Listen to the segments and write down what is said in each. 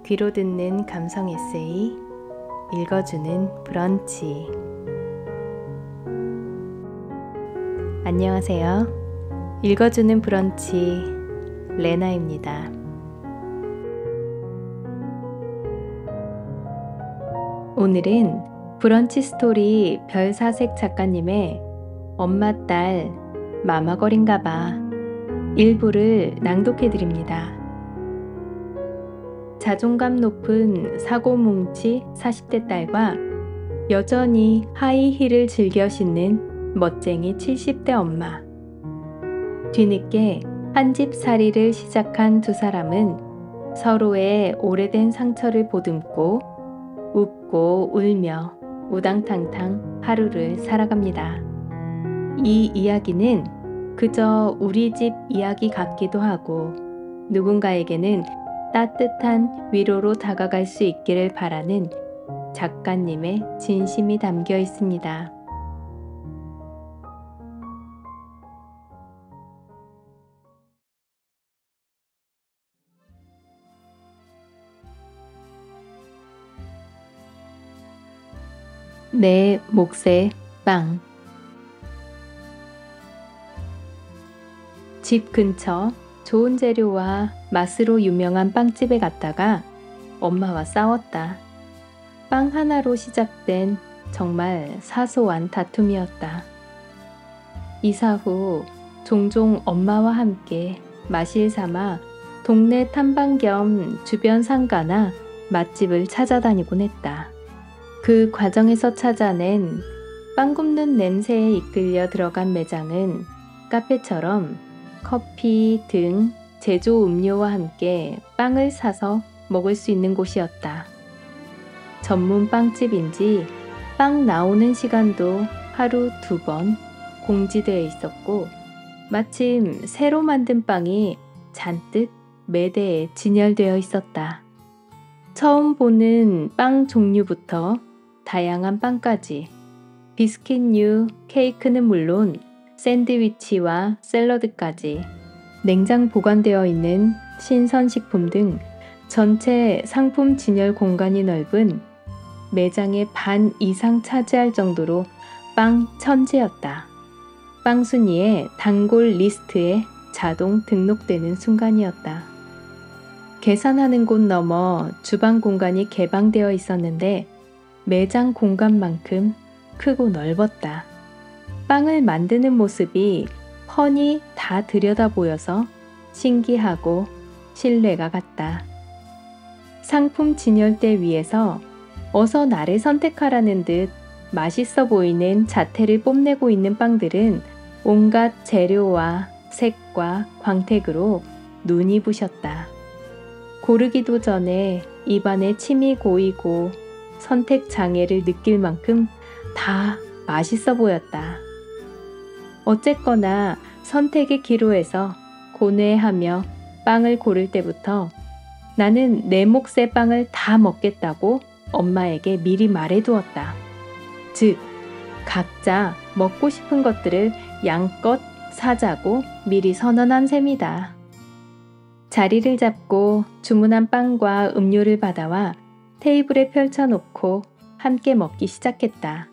귀로 듣는 감성 에세이, 읽어주는 브런치. 안녕하세요. 읽어주는 브런치 레나입니다. 오늘은 브런치 스토리 별사색 작가님의 엄마 딸 마마거린가봐 일부를 낭독해드립니다. 자존감 높은 사고뭉치 40대 딸과 여전히 하이힐을 즐겨 신는 멋쟁이 70대 엄마. 뒤늦게 한집살이를 시작한 두 사람은 서로의 오래된 상처를 보듬고 웃고 울며 우당탕탕 하루를 살아갑니다. 이 이야기는 그저 우리 집 이야기 같기도 하고 누군가에게는 따뜻한 위로로 다가갈 수 있기를 바라는 작가님의 진심이 담겨 있습니다. 내 몫의 빵. 집 근처 좋은 재료와 맛으로 유명한 빵집에 갔다가 엄마와 싸웠다. 빵 하나로 시작된 정말 사소한 다툼이었다. 이사 후 종종 엄마와 함께 마실 삼아 동네 탐방 겸 주변 상가나 맛집을 찾아다니곤 했다. 그 과정에서 찾아낸 빵 굽는 냄새에 이끌려 들어간 매장은 카페처럼 커피 등 제조 음료와 함께 빵을 사서 먹을 수 있는 곳이었다. 전문 빵집인지 빵 나오는 시간도 하루 2번 공지되어 있었고 마침 새로 만든 빵이 잔뜩 매대에 진열되어 있었다. 처음 보는 빵 종류부터 다양한 빵까지 비스킷류, 케이크는 물론 샌드위치와 샐러드까지 냉장 보관되어 있는 신선식품 등 전체 상품 진열 공간이 넓은 매장의 반 이상 차지할 정도로 빵 천지였다. 빵 순위에 단골 리스트에 자동 등록되는 순간이었다. 계산하는 곳 너머 주방 공간이 개방되어 있었는데 매장 공간만큼 크고 넓었다. 빵을 만드는 모습이 훤히 다 들여다 보여서 신기하고 신뢰가 갔다. 상품 진열대 위에서 어서 나를 선택하라는 듯 맛있어 보이는 자태를 뽐내고 있는 빵들은 온갖 재료와 색과 광택으로 눈이 부셨다. 고르기도 전에 입안에 침이 고이고 선택 장애를 느낄 만큼 다 맛있어 보였다. 어쨌거나 선택의 기로에서 고뇌하며 빵을 고를 때부터 나는 내 몫의 빵을 다 먹겠다고 엄마에게 미리 말해두었다. 즉, 각자 먹고 싶은 것들을 양껏 사자고 미리 선언한 셈이다. 자리를 잡고 주문한 빵과 음료를 받아와 테이블에 펼쳐놓고 함께 먹기 시작했다.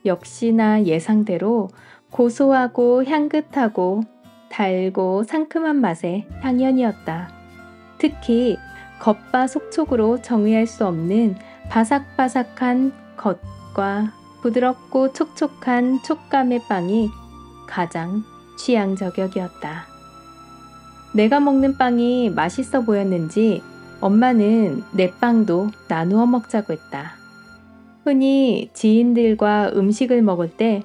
역시나 예상대로 고소하고 향긋하고 달고 상큼한 맛의 향연이었다. 특히 겉바속촉으로 정의할 수 없는 바삭바삭한 겉과 부드럽고 촉촉한 촉감의 빵이 가장 취향 저격이었다. 내가 먹는 빵이 맛있어 보였는지 엄마는 내 빵도 나누어 먹자고 했다. 흔히 지인들과 음식을 먹을 때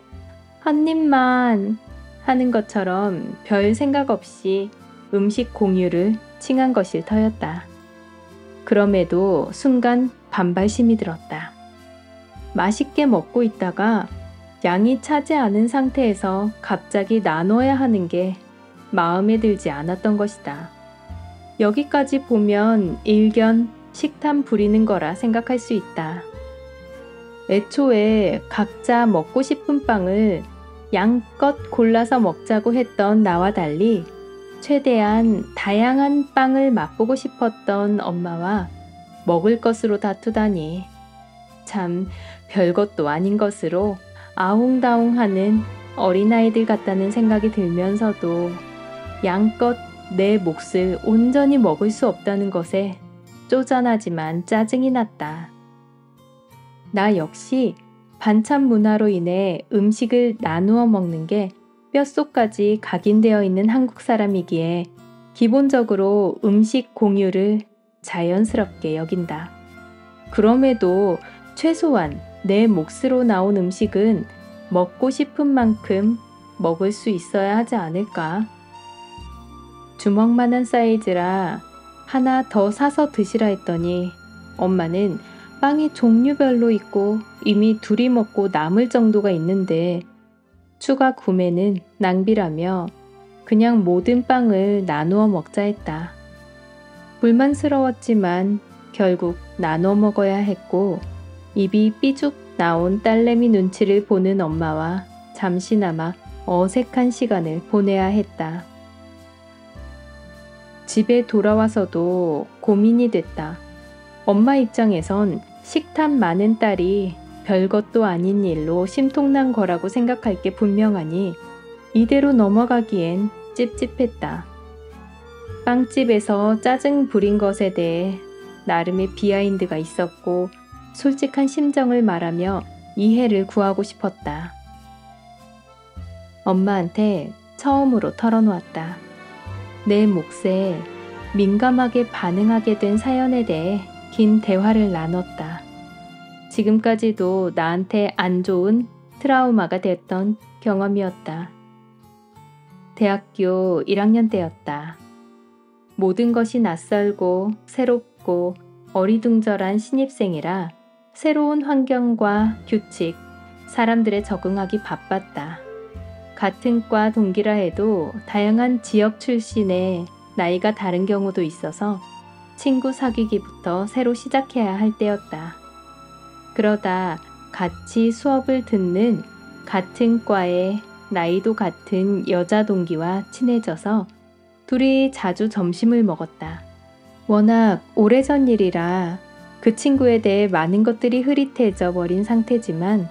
한 입만 하는 것처럼 별 생각 없이 음식 공유를 칭한 것일 터였다. 그럼에도 순간 반발심이 들었다. 맛있게 먹고 있다가 양이 차지 않은 상태에서 갑자기 나눠야 하는 게 마음에 들지 않았던 것이다. 여기까지 보면 일견 식탐 부리는 거라 생각할 수 있다. 애초에 각자 먹고 싶은 빵을 양껏 골라서 먹자고 했던 나와 달리 최대한 다양한 빵을 맛보고 싶었던 엄마와 먹을 것으로 다투다니. 참 별것도 아닌 것으로 아웅다웅하는 어린아이들 같다는 생각이 들면서도 양껏 내 몫을 온전히 먹을 수 없다는 것에 쪼잔하지만 짜증이 났다. 나 역시 반찬 문화로 인해 음식을 나누어 먹는 게 뼛속까지 각인되어 있는 한국 사람이기에 기본적으로 음식 공유를 자연스럽게 여긴다. 그럼에도 최소한 내 몫으로 나온 음식은 먹고 싶은 만큼 먹을 수 있어야 하지 않을까? 주먹만한 사이즈라 하나 더 사서 드시라 했더니 엄마는 빵이 종류별로 있고 이미 둘이 먹고 남을 정도가 있는데 추가 구매는 낭비라며 그냥 모든 빵을 나누어 먹자 했다. 불만스러웠지만 결국 나눠 먹어야 했고 입이 삐죽 나온 딸내미 눈치를 보는 엄마와 잠시나마 어색한 시간을 보내야 했다. 집에 돌아와서도 고민이 됐다. 엄마 입장에선 식탐 많은 딸이 별것도 아닌 일로 심통난 거라고 생각할 게 분명하니 이대로 넘어가기엔 찝찝했다. 빵집에서 짜증 부린 것에 대해 나름의 비하인드가 있었고 솔직한 심정을 말하며 이해를 구하고 싶었다. 엄마한테 처음으로 털어놓았다. 내 몫에 민감하게 반응하게 된 사연에 대해 긴 대화를 나눴다. 지금까지도 나한테 안 좋은 트라우마가 됐던 경험이었다. 대학교 1학년 때였다. 모든 것이 낯설고 새롭고 어리둥절한 신입생이라 새로운 환경과 규칙, 사람들에 적응하기 바빴다. 같은 과 동기라 해도 다양한 지역 출신의 나이가 다른 경우도 있어서 친구 사귀기부터 새로 시작해야 할 때였다. 그러다 같이 수업을 듣는 같은 과의 나이도 같은 여자 동기와 친해져서 둘이 자주 점심을 먹었다. 워낙 오래전 일이라 그 친구에 대해 많은 것들이 흐릿해져 버린 상태지만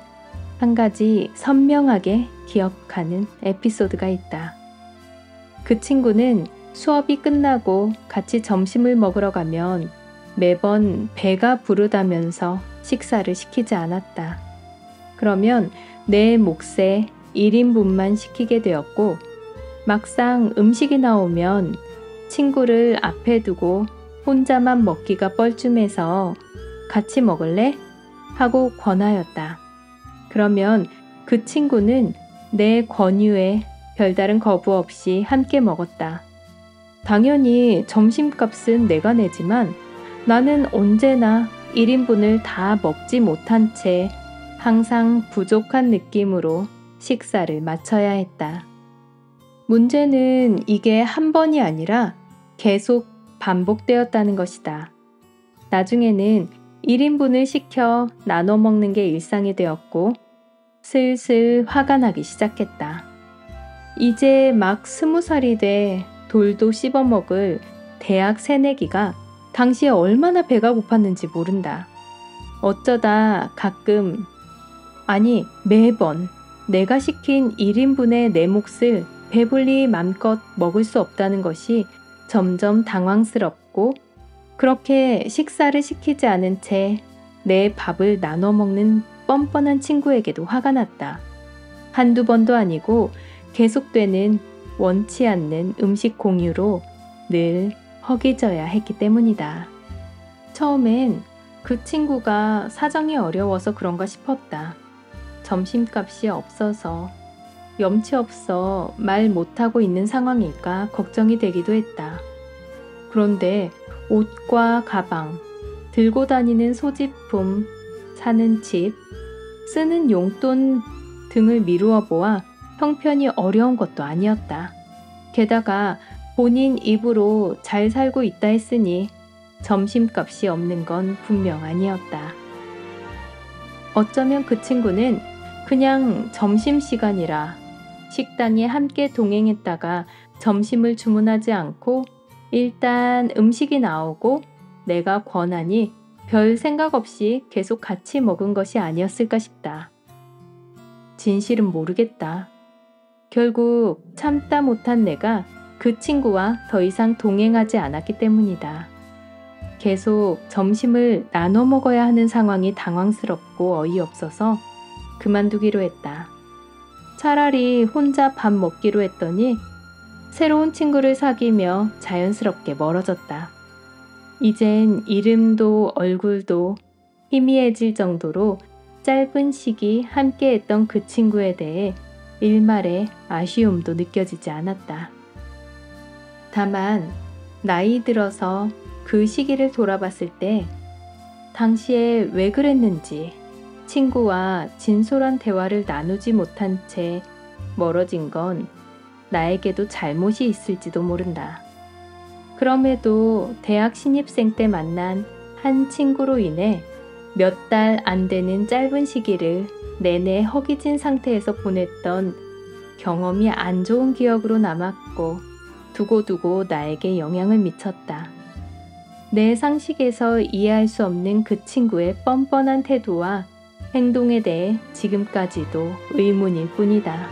한 가지 선명하게 기억하는 에피소드가 있다. 그 친구는 수업이 끝나고 같이 점심을 먹으러 가면 매번 배가 부르다면서 식사를 시키지 않았다. 그러면 내 몫에 1인분만 시키게 되었고 막상 음식이 나오면 친구를 앞에 두고 혼자만 먹기가 뻘쭘해서 같이 먹을래? 하고 권하였다. 그러면 그 친구는 내 권유에 별다른 거부 없이 함께 먹었다. 당연히 점심값은 내가 내지만 나는 언제나 1인분을 다 먹지 못한 채 항상 부족한 느낌으로 식사를 마쳐야 했다. 문제는 이게 한 번이 아니라 계속 반복되었다는 것이다. 나중에는 1인분을 시켜 나눠 먹는 게 일상이 되었고 슬슬 화가 나기 시작했다. 이제 막 20살이 돼 돌도 씹어먹을 대학 새내기가 당시에 얼마나 배가 고팠는지 모른다. 어쩌다 가끔, 아니 매번 내가 시킨 1인분의 내 몫을 배불리 맘껏 먹을 수 없다는 것이 점점 당황스럽고 그렇게 식사를 시키지 않은 채 내 밥을 나눠 먹는 뻔뻔한 친구에게도 화가 났다. 한두 번도 아니고 계속되는 원치 않는 음식 공유로 늘 허기져야 했기 때문이다. 처음엔 그 친구가 사정이 어려워서 그런가 싶었다. 점심값이 없어서 염치 없어 말 못하고 있는 상황일까 걱정이 되기도 했다. 그런데 옷과 가방, 들고 다니는 소지품, 사는 집, 쓰는 용돈 등을 미루어 보아 형편이 어려운 것도 아니었다. 게다가 본인 입으로 잘 살고 있다 했으니 점심값이 없는 건 분명 아니었다. 어쩌면 그 친구는 그냥 점심시간이라 식당에 함께 동행했다가 점심을 주문하지 않고 일단 음식이 나오고 내가 권하니 별 생각 없이 계속 같이 먹은 것이 아니었을까 싶다. 진실은 모르겠다. 결국 참다 못한 내가 그 친구와 더 이상 동행하지 않았기 때문이다. 계속 점심을 나눠 먹어야 하는 상황이 당황스럽고 어이없어서 그만두기로 했다. 차라리 혼자 밥 먹기로 했더니 새로운 친구를 사귀며 자연스럽게 멀어졌다. 이젠 이름도 얼굴도 희미해질 정도로 짧은 시기 함께했던 그 친구에 대해 일말의 아쉬움도 느껴지지 않았다. 다만 나이 들어서 그 시기를 돌아봤을 때 당시에 왜 그랬는지 친구와 진솔한 대화를 나누지 못한 채 멀어진 건 나에게도 잘못이 있을지도 모른다. 그럼에도 대학 신입생 때 만난 한 친구로 인해 몇 달 안 되는 짧은 시기를 내내 허기진 상태에서 보냈던 경험이 안 좋은 기억으로 남았고 두고두고 나에게 영향을 미쳤다. 내 상식에서 이해할 수 없는 그 친구의 뻔뻔한 태도와 행동에 대해 지금까지도 의문일 뿐이다.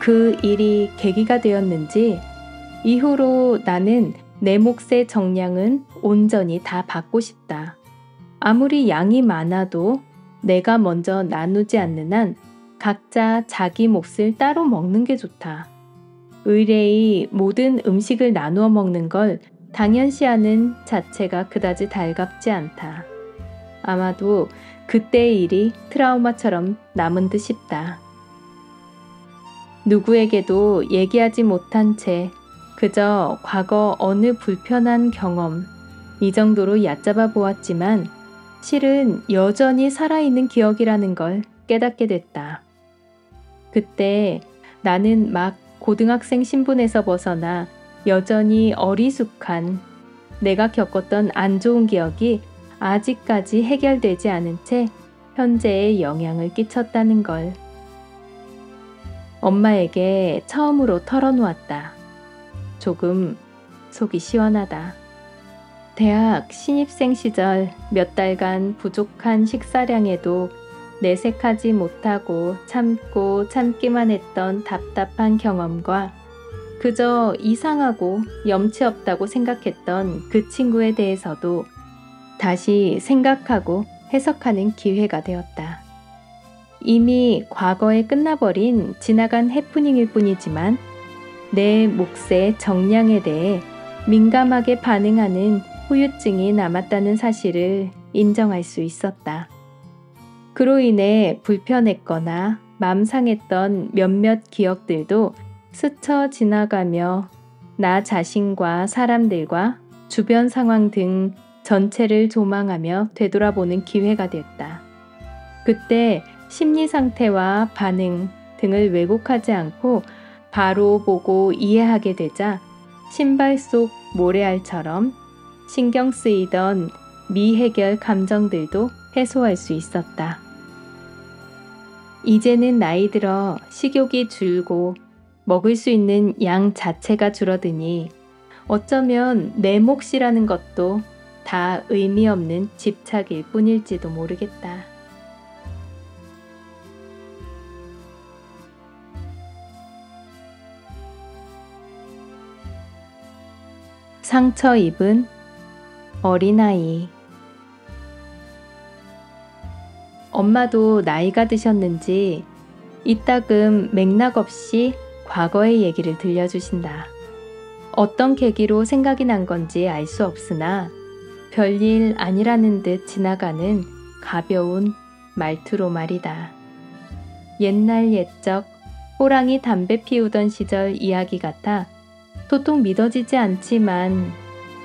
그 일이 계기가 되었는지 이후로 나는 내 몫의 정량은 온전히 다 받고 싶다. 아무리 양이 많아도 내가 먼저 나누지 않는 한 각자 자기 몫을 따로 먹는 게 좋다. 의뢰의 모든 음식을 나누어 먹는 걸 당연시하는 자체가 그다지 달갑지 않다. 아마도 그때의 일이 트라우마처럼 남은 듯 싶다. 누구에게도 얘기하지 못한 채 그저 과거 어느 불편한 경험 이 정도로 얕잡아 보았지만 실은 여전히 살아있는 기억이라는 걸 깨닫게 됐다. 그때 나는 막 고등학생 신분에서 벗어나 여전히 어리숙한 내가 겪었던 안 좋은 기억이 아직까지 해결되지 않은 채 현재에 영향을 끼쳤다는 걸. 엄마에게 처음으로 털어놓았다. 조금 속이 시원하다. 대학 신입생 시절 몇 달간 부족한 식사량에도 내색하지 못하고 참고 참기만 했던 답답한 경험과 그저 이상하고 염치 없다고 생각했던 그 친구에 대해서도 다시 생각하고 해석하는 기회가 되었다. 이미 과거에 끝나버린 지나간 해프닝일 뿐이지만 내 몫의 정량에 대해 민감하게 반응하는 후유증이 남았다는 사실을 인정할 수 있었다. 그로 인해 불편했거나 맘 상했던 몇몇 기억들도 스쳐 지나가며 나 자신과 사람들과 주변 상황 등 전체를 조망하며 되돌아보는 기회가 됐다. 그때 심리 상태와 반응 등을 왜곡하지 않고 바로 보고 이해하게 되자 신발 속 모래알처럼 신경 쓰이던 미해결 감정들도 해소할 수 있었다. 이제는 나이 들어 식욕이 줄고 먹을 수 있는 양 자체가 줄어드니 어쩌면 내 몫이라는 것도 다 의미 없는 집착일 뿐일지도 모르겠다. 상처 입은 어린아이. 엄마도 나이가 드셨는지 이따금 맥락 없이 과거의 얘기를 들려주신다. 어떤 계기로 생각이 난 건지 알 수 없으나 별일 아니라는 듯 지나가는 가벼운 말투로 말이다. 옛날 옛적 호랑이 담배 피우던 시절 이야기 같아 도통 믿어지지 않지만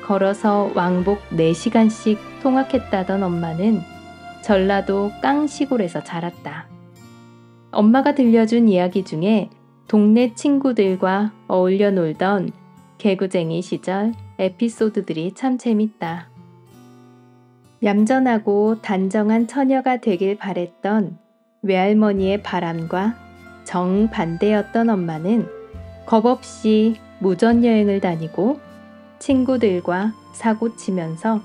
걸어서 왕복 4시간씩 통학했다던 엄마는 전라도 깡시골에서 자랐다. 엄마가 들려준 이야기 중에 동네 친구들과 어울려 놀던 개구쟁이 시절 에피소드들이 참 재밌다. 얌전하고 단정한 처녀가 되길 바랬던 외할머니의 바람과 정반대였던 엄마는 겁없이 무전여행을 다니고 친구들과 사고 치면서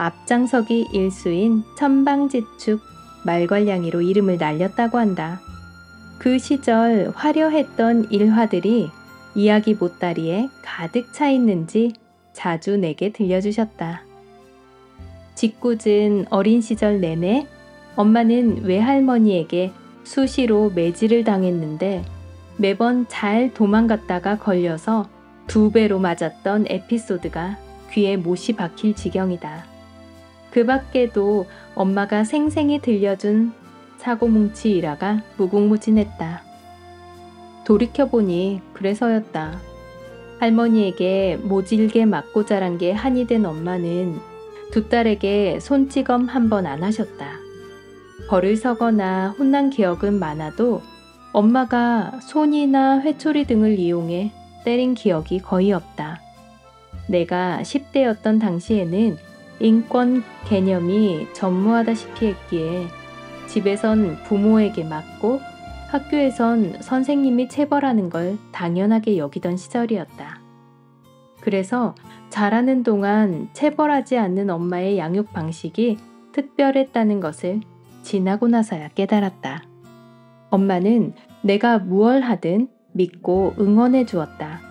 앞장서기 일수인 천방지축 말괄량이로 이름을 날렸다고 한다. 그 시절 화려했던 일화들이 이야기 보따리에 가득 차 있는지 자주 내게 들려주셨다. 짓궂은 어린 시절 내내 엄마는 외할머니에게 수시로 매질을 당했는데 매번 잘 도망갔다가 걸려서 2배로 맞았던 에피소드가 귀에 못이 박힐 지경이다. 그 밖에도 엄마가 생생히 들려준 사고뭉치 일화가 무궁무진했다. 돌이켜보니 그래서였다. 할머니에게 모질게 맞고 자란 게 한이 된 엄마는 두 딸에게 손찌검 한 번 안 하셨다. 벌을 서거나 혼난 기억은 많아도 엄마가 손이나 회초리 등을 이용해 때린 기억이 거의 없다. 내가 10대였던 당시에는 인권 개념이 전무하다시피 했기에 집에선 부모에게 맞고 학교에선 선생님이 체벌하는 걸 당연하게 여기던 시절이었다. 그래서 자라는 동안 체벌하지 않는 엄마의 양육 방식이 특별했다는 것을 지나고 나서야 깨달았다. 엄마는 내가 무얼 하든 믿고 응원해 주었다.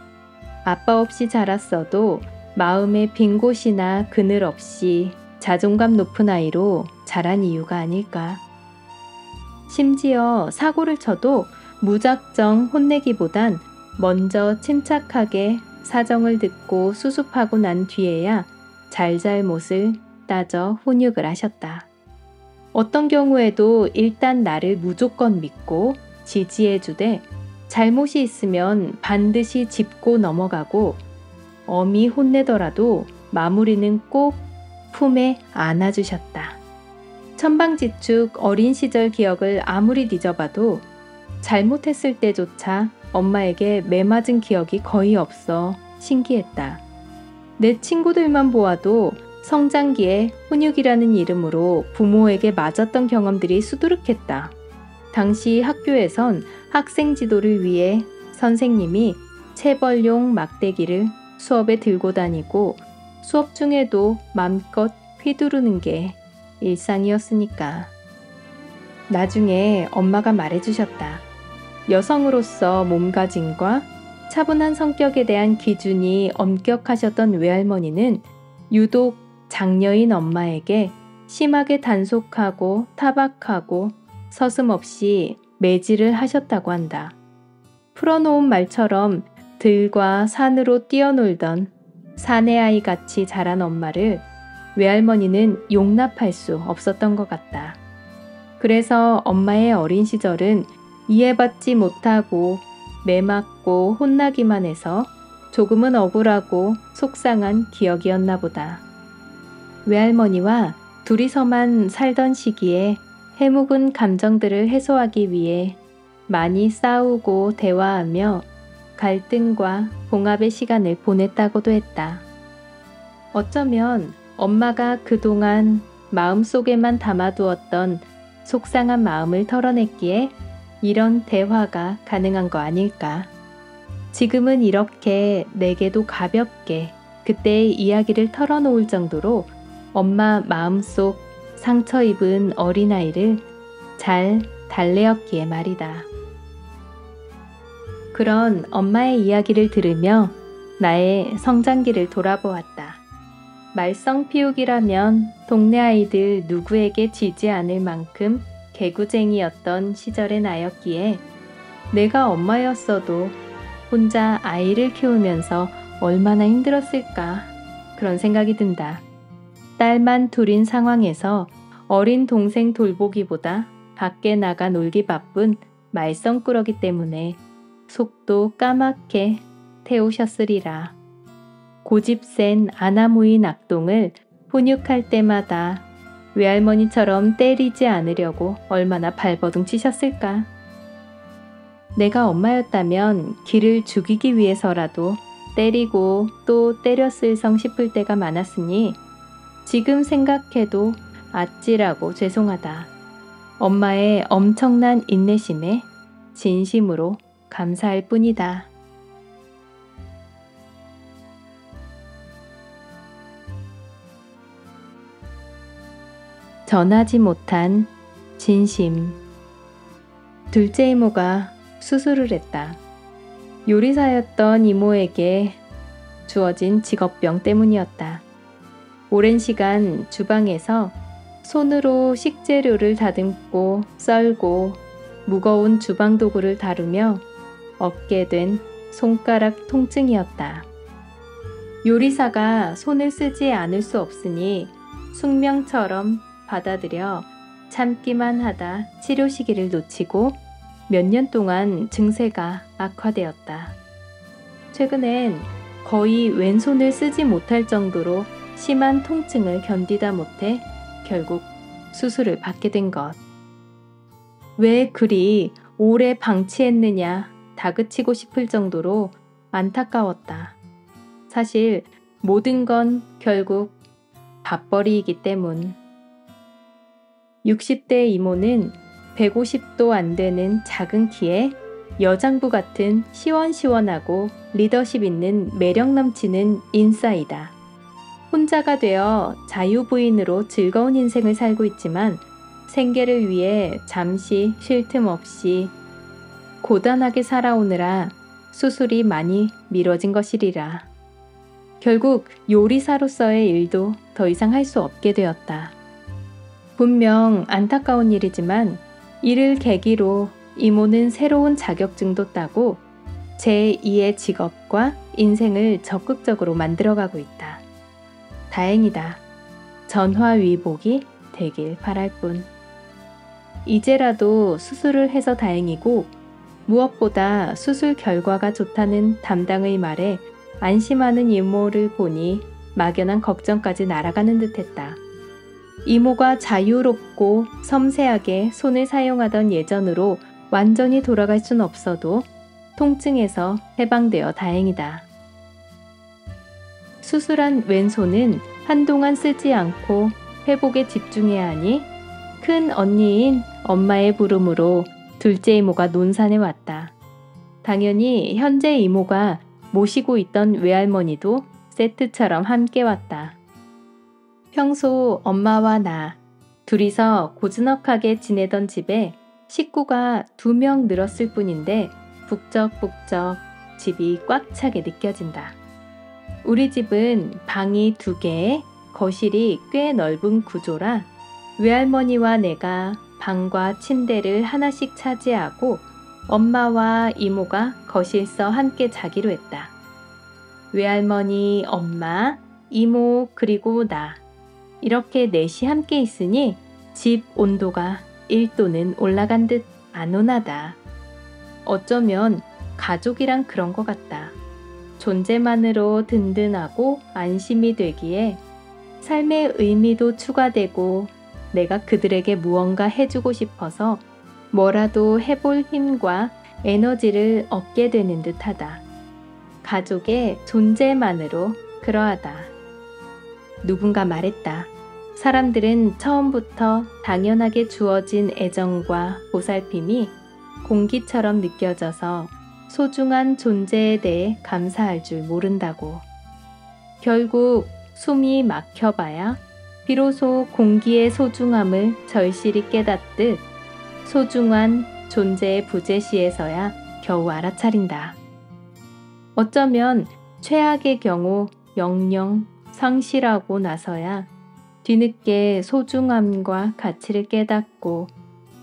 아빠 없이 자랐어도 마음에 빈 곳이나 그늘 없이 자존감 높은 아이로 자란 이유가 아닐까. 심지어 사고를 쳐도 무작정 혼내기보단 먼저 침착하게 사정을 듣고 수습하고 난 뒤에야 잘잘못을 따져 훈육을 하셨다. 어떤 경우에도 일단 나를 무조건 믿고 지지해주되 잘못이 있으면 반드시 짚고 넘어가고 엄히 혼내더라도 마무리는 꼭 품에 안아주셨다. 천방지축 어린 시절 기억을 아무리 뒤져봐도 잘못했을 때조차 엄마에게 매맞은 기억이 거의 없어 신기했다. 내 친구들만 보아도 성장기에 훈육이라는 이름으로 부모에게 맞았던 경험들이 수두룩했다. 당시 학교에선 학생 지도를 위해 선생님이 체벌용 막대기를 수업에 들고 다니고 수업 중에도 맘껏 휘두르는 게 일상이었으니까. 나중에 엄마가 말해주셨다. 여성으로서 몸가짐과 차분한 성격에 대한 기준이 엄격하셨던 외할머니는 유독 장녀인 엄마에게 심하게 단속하고 타박하고 서슴없이 매질을 하셨다고 한다. 풀어놓은 말처럼 들과 산으로 뛰어놀던 사내아이 같이 자란 엄마를 외할머니는 용납할 수 없었던 것 같다. 그래서 엄마의 어린 시절은 이해받지 못하고 매맞고 혼나기만 해서 조금은 억울하고 속상한 기억이었나 보다. 외할머니와 둘이서만 살던 시기에 해묵은 감정들을 해소하기 위해 많이 싸우고 대화하며 갈등과 봉합의 시간을 보냈다고도 했다. 어쩌면 엄마가 그동안 마음속에만 담아두었던 속상한 마음을 털어냈기에 이런 대화가 가능한 거 아닐까. 지금은 이렇게 내게도 가볍게 그때의 이야기를 털어놓을 정도로 엄마 마음속 상처 입은 어린아이를 잘 달래었기에 말이다. 그런 엄마의 이야기를 들으며 나의 성장기를 돌아보았다. 말썽피우기라면 동네 아이들 누구에게 지지 않을 만큼 개구쟁이였던 시절의 나였기에 내가 엄마였어도 혼자 아이를 키우면서 얼마나 힘들었을까 그런 생각이 든다. 딸만 둘인 상황에서 어린 동생 돌보기보다 밖에 나가 놀기 바쁜 말썽꾸러기 때문에 속도 까맣게 태우셨으리라. 고집센 아나무인 악동을 훈육할 때마다 외할머니처럼 때리지 않으려고 얼마나 발버둥 치셨을까. 내가 엄마였다면 기를 죽이기 위해서라도 때리고 또 때렸을성 싶을 때가 많았으니 지금 생각해도 아찔하고 죄송하다. 엄마의 엄청난 인내심에 진심으로 감사할 뿐이다. 전하지 못한 진심. 둘째 이모가 수술을 했다. 요리사였던 이모에게 주어진 직업병 때문이었다. 오랜 시간 주방에서 손으로 식재료를 다듬고 썰고 무거운 주방 도구를 다루며 얻게 된 손가락 통증이었다. 요리사가 손을 쓰지 않을 수 없으니 숙명처럼 받아들여 참기만 하다 치료 시기를 놓치고 몇 년 동안 증세가 악화되었다. 최근엔 거의 왼손을 쓰지 못할 정도로 심한 통증을 견디다 못해 결국 수술을 받게 된 것. 왜 그리 오래 방치했느냐 다그치고 싶을 정도로 안타까웠다. 사실 모든 건 결국 밥벌이이기 때문. 60대 이모는 150도 안 되는 작은 키에 여장부 같은 시원시원하고 리더십 있는 매력 넘치는 인싸이다. 혼자가 되어 자유부인으로 즐거운 인생을 살고 있지만 생계를 위해 잠시 쉴 틈 없이 고단하게 살아오느라 수술이 많이 미뤄진 것이리라. 결국 요리사로서의 일도 더 이상 할 수 없게 되었다. 분명 안타까운 일이지만 이를 계기로 이모는 새로운 자격증도 따고 제2의 직업과 인생을 적극적으로 만들어가고 있다. 다행이다. 전화위복이 되길 바랄 뿐. 이제라도 수술을 해서 다행이고 무엇보다 수술 결과가 좋다는 담당의 말에 안심하는 이모를 보니 막연한 걱정까지 날아가는 듯했다. 이모가 자유롭고 섬세하게 손을 사용하던 예전으로 완전히 돌아갈 순 없어도 통증에서 해방되어 다행이다. 수술한 왼손은 한동안 쓰지 않고 회복에 집중해야 하니 큰 언니인 엄마의 부름으로 둘째 이모가 논산에 왔다. 당연히 현재 이모가 모시고 있던 외할머니도 세트처럼 함께 왔다. 평소 엄마와 나 둘이서 고즈넉하게 지내던 집에 식구가 2명 늘었을 뿐인데 북적북적 집이 꽉 차게 느껴진다. 우리 집은 방이 2개, 거실이 꽤 넓은 구조라 외할머니와 내가 방과 침대를 하나씩 차지하고 엄마와 이모가 거실서 함께 자기로 했다. 외할머니, 엄마, 이모 그리고 나 이렇게 넷이 함께 있으니 집 온도가 1도는 올라간 듯 안온하다. 어쩌면 가족이란 그런 것 같다. 존재만으로 든든하고 안심이 되기에 삶의 의미도 추가되고 내가 그들에게 무언가 해주고 싶어서 뭐라도 해볼 힘과 에너지를 얻게 되는 듯하다. 가족의 존재만으로 그러하다. 누군가 말했다. 사람들은 처음부터 당연하게 주어진 애정과 보살핌이 공기처럼 느껴져서 소중한 존재에 대해 감사할 줄 모른다고. 결국 숨이 막혀봐야 비로소 공기의 소중함을 절실히 깨닫듯 소중한 존재의 부재시에서야 겨우 알아차린다. 어쩌면 최악의 경우 영영 상실하고 나서야 뒤늦게 소중함과 가치를 깨닫고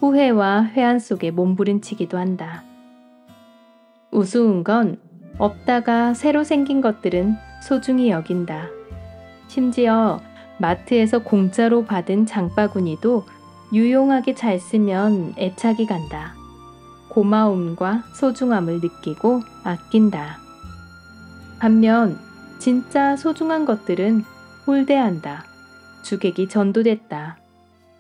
후회와 회한 속에 몸부림치기도 한다. 우스운 건 없다가 새로 생긴 것들은 소중히 여긴다. 심지어 마트에서 공짜로 받은 장바구니도 유용하게 잘 쓰면 애착이 간다. 고마움과 소중함을 느끼고 아낀다. 반면 진짜 소중한 것들은 홀대한다. 주객이 전도됐다.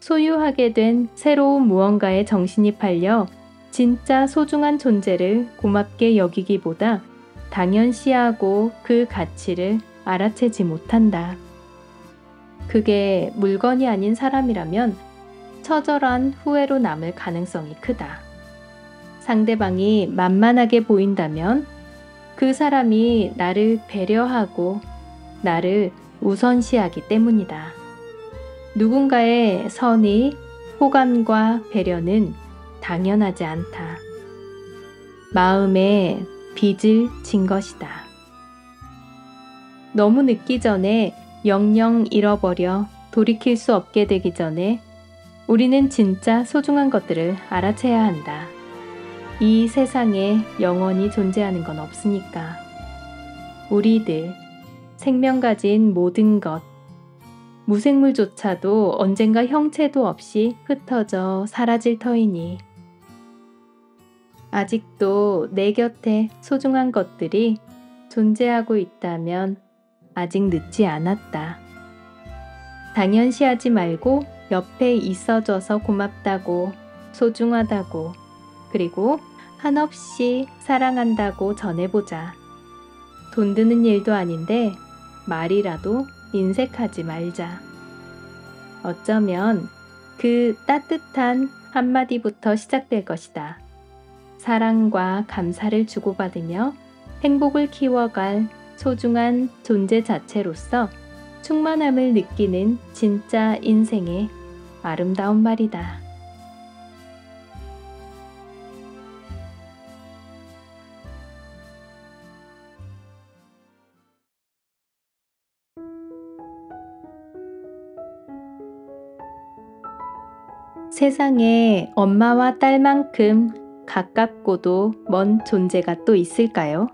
소유하게 된 새로운 무언가에 정신이 팔려 진짜 소중한 존재를 고맙게 여기기보다 당연시하고 그 가치를 알아채지 못한다. 그게 물건이 아닌 사람이라면 처절한 후회로 남을 가능성이 크다. 상대방이 만만하게 보인다면 그 사람이 나를 배려하고 나를 우선시하기 때문이다. 누군가의 선의, 호감과 배려는 당연하지 않다. 마음에 빚을 진 것이다. 너무 늦기 전에 영영 잃어버려 돌이킬 수 없게 되기 전에 우리는 진짜 소중한 것들을 알아채야 한다. 이 세상에 영원히 존재하는 건 없으니까. 우리들, 생명 가진 모든 것, 무생물조차도 언젠가 형체도 없이 흩어져 사라질 터이니 아직도 내 곁에 소중한 것들이 존재하고 있다면 아직 늦지 않았다. 당연시하지 말고 옆에 있어줘서 고맙다고, 소중하다고, 그리고 한없이 사랑한다고 전해보자. 돈 드는 일도 아닌데 말이라도 인색하지 말자. 어쩌면 그 따뜻한 한마디부터 시작될 것이다. 사랑과 감사를 주고받으며 행복을 키워갈 소중한 존재 자체로서 충만함을 느끼는 진짜 인생의 아름다운 말이다. 세상에 엄마와 딸만큼 가깝고도 먼 존재가 또 있을까요?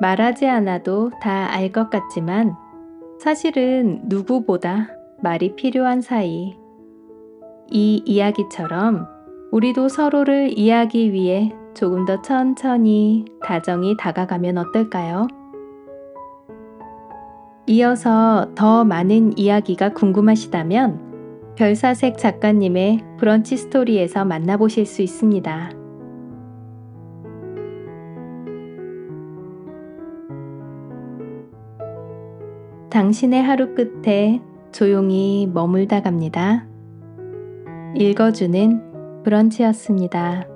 말하지 않아도 다 알 것 같지만 사실은 누구보다 말이 필요한 사이. 이 이야기처럼 우리도 서로를 이해하기 위해 조금 더 천천히 다정히 다가가면 어떨까요? 이어서 더 많은 이야기가 궁금하시다면 별사색 작가님의 브런치 스토리에서 만나보실 수 있습니다. 당신의 하루 끝에 조용히 머물다 갑니다. 읽어주는 브런치였습니다.